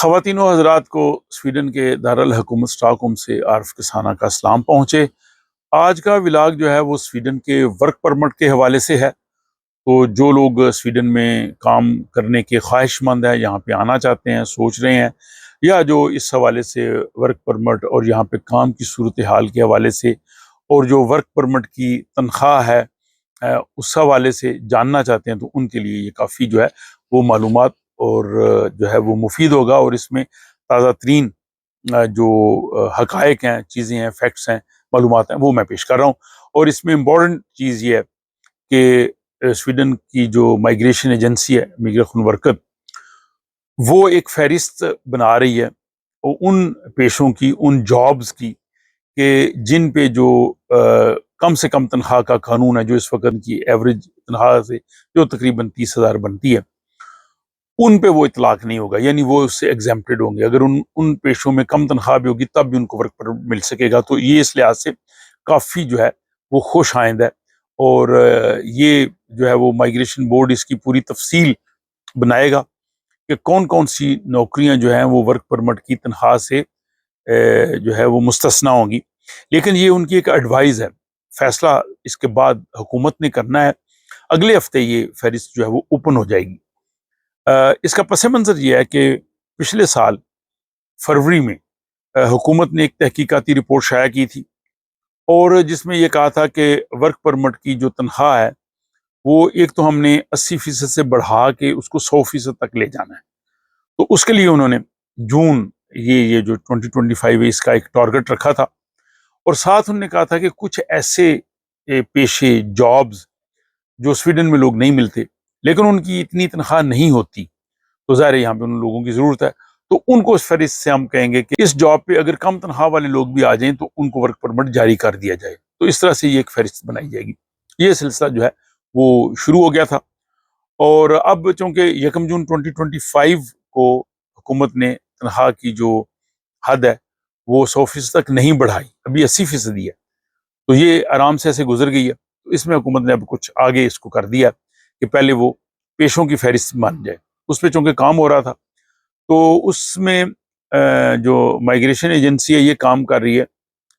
خواتین و حضرات کو سویڈن کے دارالحکومت اسٹاک ہوم سے عارف کسانہ کا سلام پہنچے۔ آج کا ولاگ جو ہے وہ سویڈن کے ورک پرمٹ کے حوالے سے ہے۔ تو جو لوگ سویڈن میں کام کرنے کے خواہش مند ہیں، یہاں پہ آنا چاہتے ہیں، سوچ رہے ہیں، یا جو اس حوالے سے ورک پرمٹ اور یہاں پہ کام کی صورتحال کے حوالے سے اور جو ورک پرمٹ کی تنخواہ ہے اس حوالے سے جاننا چاہتے ہیں، تو ان کے لیے یہ کافی جو ہے وہ معلومات اور جو ہے وہ مفید ہوگا۔ اور اس میں تازہ ترین جو حقائق ہیں، چیزیں ہیں، فیکٹس ہیں، معلومات ہیں، وہ میں پیش کر رہا ہوں۔ اور اس میں امپورٹنٹ چیز یہ ہے کہ سویڈن کی جو مائیگریشن ایجنسی ہے، میگریشن ورکر، وہ ایک فہرست بنا رہی ہے ان پیشوں کی، ان جابز کی، کہ جن پہ جو کم سے کم تنخواہ کا قانون ہے، جو اس وقت کی ایوریج تنخواہ سے جو تقریباً 30,000 بنتی ہے، ان پہ وہ اطلاق نہیں ہوگا، یعنی وہ اس سے ایگزیمپٹڈ ہوں گے۔ اگر ان پیشوں میں کم تنخواہ بھی ہوگی تب بھی ان کو ورک پر مل سکے گا۔ تو یہ اس لحاظ سے کافی جو ہے وہ خوش آئند ہے، اور یہ جو ہے وہ مائیگریشن بورڈ اس کی پوری تفصیل بنائے گا کہ کون کون سی نوکریاں جو ہیں وہ ورک پرمٹ کی تنخواہ سے جو ہے وہ مستثنیٰ ہوں گی۔ لیکن یہ ان کی ایک ایڈوائز ہے، فیصلہ اس کے بعد حکومت نے کرنا ہے۔ اگلے ہفتے یہ فہرست جو ہے وہ اوپن ہو جائے گی۔ اس کا پس منظر یہ ہے کہ پچھلے سال فروری میں حکومت نے ایک تحقیقاتی رپورٹ شائع کی تھی، اور جس میں یہ کہا تھا کہ ورک پرمٹ کی جو تنخواہ ہے وہ ایک تو ہم نے 80% سے بڑھا کے اس کو 100% تک لے جانا ہے۔ تو اس کے لیے انہوں نے جون یہ جو 2025 ہے اس کا ایک ٹارگٹ رکھا تھا، اور ساتھ انہوں نے کہا تھا کہ کچھ ایسے پیشے، جابز جو سویڈن میں لوگ نہیں ملتے لیکن ان کی اتنی تنخواہ نہیں ہوتی، تو ظاہر ہے یہاں پہ ان لوگوں کی ضرورت ہے، تو ان کو اس فہرست سے ہم کہیں گے کہ اس جاب پہ اگر کم تنخواہ والے لوگ بھی آ جائیں تو ان کو ورک پرمٹ جاری کر دیا جائے۔ تو اس طرح سے یہ ایک فہرست بنائی جائے گی۔ یہ سلسلہ جو ہے وہ شروع ہو گیا تھا، اور اب چونکہ 1 جون 2025 کو حکومت نے تنخواہ کی جو حد ہے وہ 100% تک نہیں بڑھائی، ابھی 80% ہے، تو یہ آرام سے ایسے گزر گئی ہے۔ تو اس میں حکومت نے اب کچھ آگے اس کو کر دیا کہ پہلے وہ پیشوں کی فہرست مان جائے۔ اس پہ چونکہ کام ہو رہا تھا، تو اس میں جو مائیگریشن ایجنسی ہے یہ کام کر رہی ہے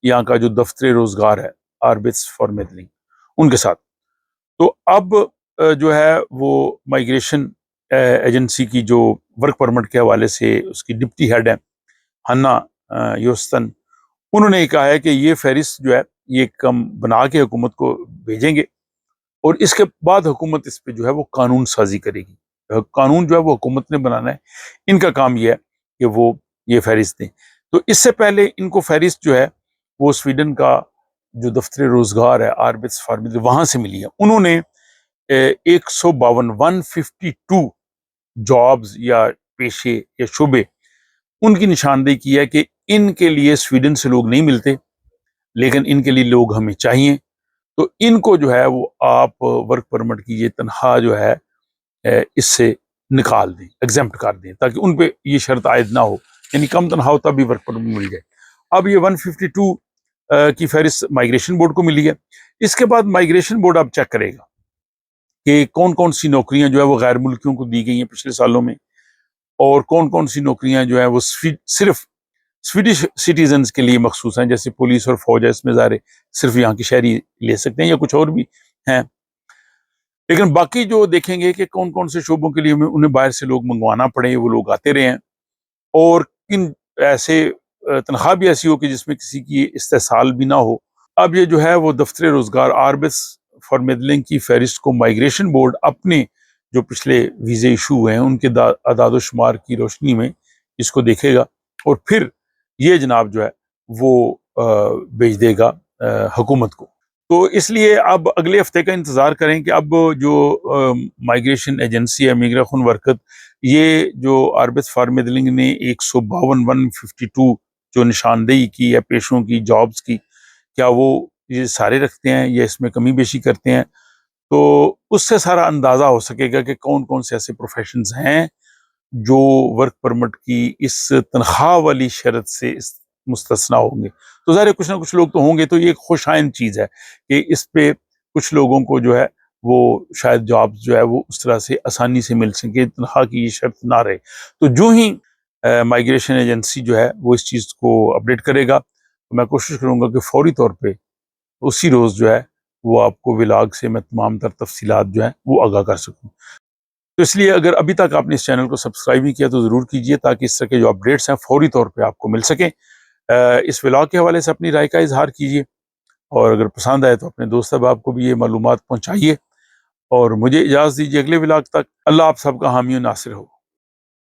یہاں کا جو دفتر روزگار ہے، آربٹس فار میڈلنگ، ان کے ساتھ۔ تو اب جو ہے وہ مائیگریشن ایجنسی کی جو ورک پرمٹ کے حوالے سے اس کی ڈپٹی ہیڈ ہے ہنا یوستن، انہوں نے کہا ہے کہ یہ فہرست جو ہے یہ کم بنا کے حکومت کو بھیجیں گے، اور اس کے بعد حکومت اس پہ جو ہے وہ قانون سازی کرے گی۔ قانون جو ہے وہ حکومت نے بنانا ہے، ان کا کام یہ ہے کہ وہ یہ فہرست دیں۔ تو اس سے پہلے ان کو فہرست جو ہے وہ سویڈن کا جو دفتر روزگار ہے، آربٹس فار میڈلنگ، وہاں سے ملی ہے۔ انہوں نے 152 جابز یا پیشے یا شعبے ان کی نشاندہی کی ہے کہ ان کے لیے سویڈن سے لوگ نہیں ملتے لیکن ان کے لیے لوگ ہمیں چاہیے، تو ان کو جو ہے وہ آپ ورک پرمٹ کی یہ تنخواہ جو ہے اس سے نکال دیں، ایگزمپٹ کر دیں، تاکہ ان پہ یہ شرط عائد نہ ہو، یعنی کم تنخواہ ہوتا بھی ورک پرمٹ مل جائے۔ اب یہ 152 کی فہرست مائیگریشن بورڈ کو ملی ہے۔ اس کے بعد مائیگریشن بورڈ اب چیک کرے گا کہ کون کون سی نوکریاں جو ہے وہ غیر ملکیوں کو دی گئی ہیں پچھلے سالوں میں، اور کون کون سی نوکریاں جو ہیں وہ صرف سویڈش سٹیزنز کے لیے مخصوص ہیں، جیسے پولیس اور فوج ہے، اس میں ظاہر صرف یہاں کے شہری لے سکتے ہیں، یا کچھ اور بھی ہیں۔ لیکن باقی جو دیکھیں گے کہ کون کون سے شعبوں کے لیے انہیں باہر سے لوگ منگوانا پڑے، وہ لوگ آتے رہے ہیں، اور کن ایسے تنخواہ بھی ایسی ہو کہ جس میں کسی کی استحصال بھی نہ ہو۔ اب یہ جو ہے وہ دفتر روزگار آربٹس فار میڈلنگ کی فہرست کو مائیگریشن بورڈ اپنے جو پچھلے ویزے ایشو ہوئے ہیں ان کے اعداد و شمار کی روشنی میں اس کو دیکھے گا، اور پھر یہ جناب جو ہے وہ بھیج دے گا حکومت کو۔ تو اس لیے اب اگلے ہفتے کا انتظار کریں کہ اب جو مائیگریشن ایجنسی ہے، میگریشن ورکر، یہ جو آربٹس فار میڈلنگ نے 152 جو نشاندہی کی ہے پیشوں کی، جابز کی، کیا وہ یہ سارے رکھتے ہیں یا اس میں کمی بیشی کرتے ہیں، تو اس سے سارا اندازہ ہو سکے گا کہ کون کون سے ایسے پروفیشنز ہیں جو ورک پرمٹ کی اس تنخواہ والی شرط سے مستثنیٰ ہوں گے۔ تو ظاہر کچھ نہ کچھ لوگ تو ہوں گے، تو یہ ایک خوش آئند چیز ہے کہ اس پہ کچھ لوگوں کو جو ہے وہ شاید جاب جو ہے وہ اس طرح سے آسانی سے مل سکے، تنخواہ کی یہ شرط نہ رہے۔ تو جو ہی مائیگریشن ایجنسی جو ہے وہ اس چیز کو اپڈیٹ کرے گا، تو میں کوشش کروں گا کہ فوری طور پہ اسی روز جو ہے وہ آپ کو ولاگ سے میں تمام تر تفصیلات جو ہیں وہ آگاہ کر سکوں۔ تو اس لیے اگر ابھی تک آپ نے اس چینل کو سبسکرائب نہیں کیا تو ضرور کیجئے، تاکہ اس طرح کے جو اپڈیٹس ہیں فوری طور پہ آپ کو مل سکیں۔ اس ولاگ کے حوالے سے اپنی رائے کا اظہار کیجئے، اور اگر پسند آئے تو اپنے دوست احباب کو بھی یہ معلومات پہنچائیے، اور مجھے اجازت دیجیے اگلے ولاگ تک۔ اللہ آپ سب کا حامی و ناصر ہو۔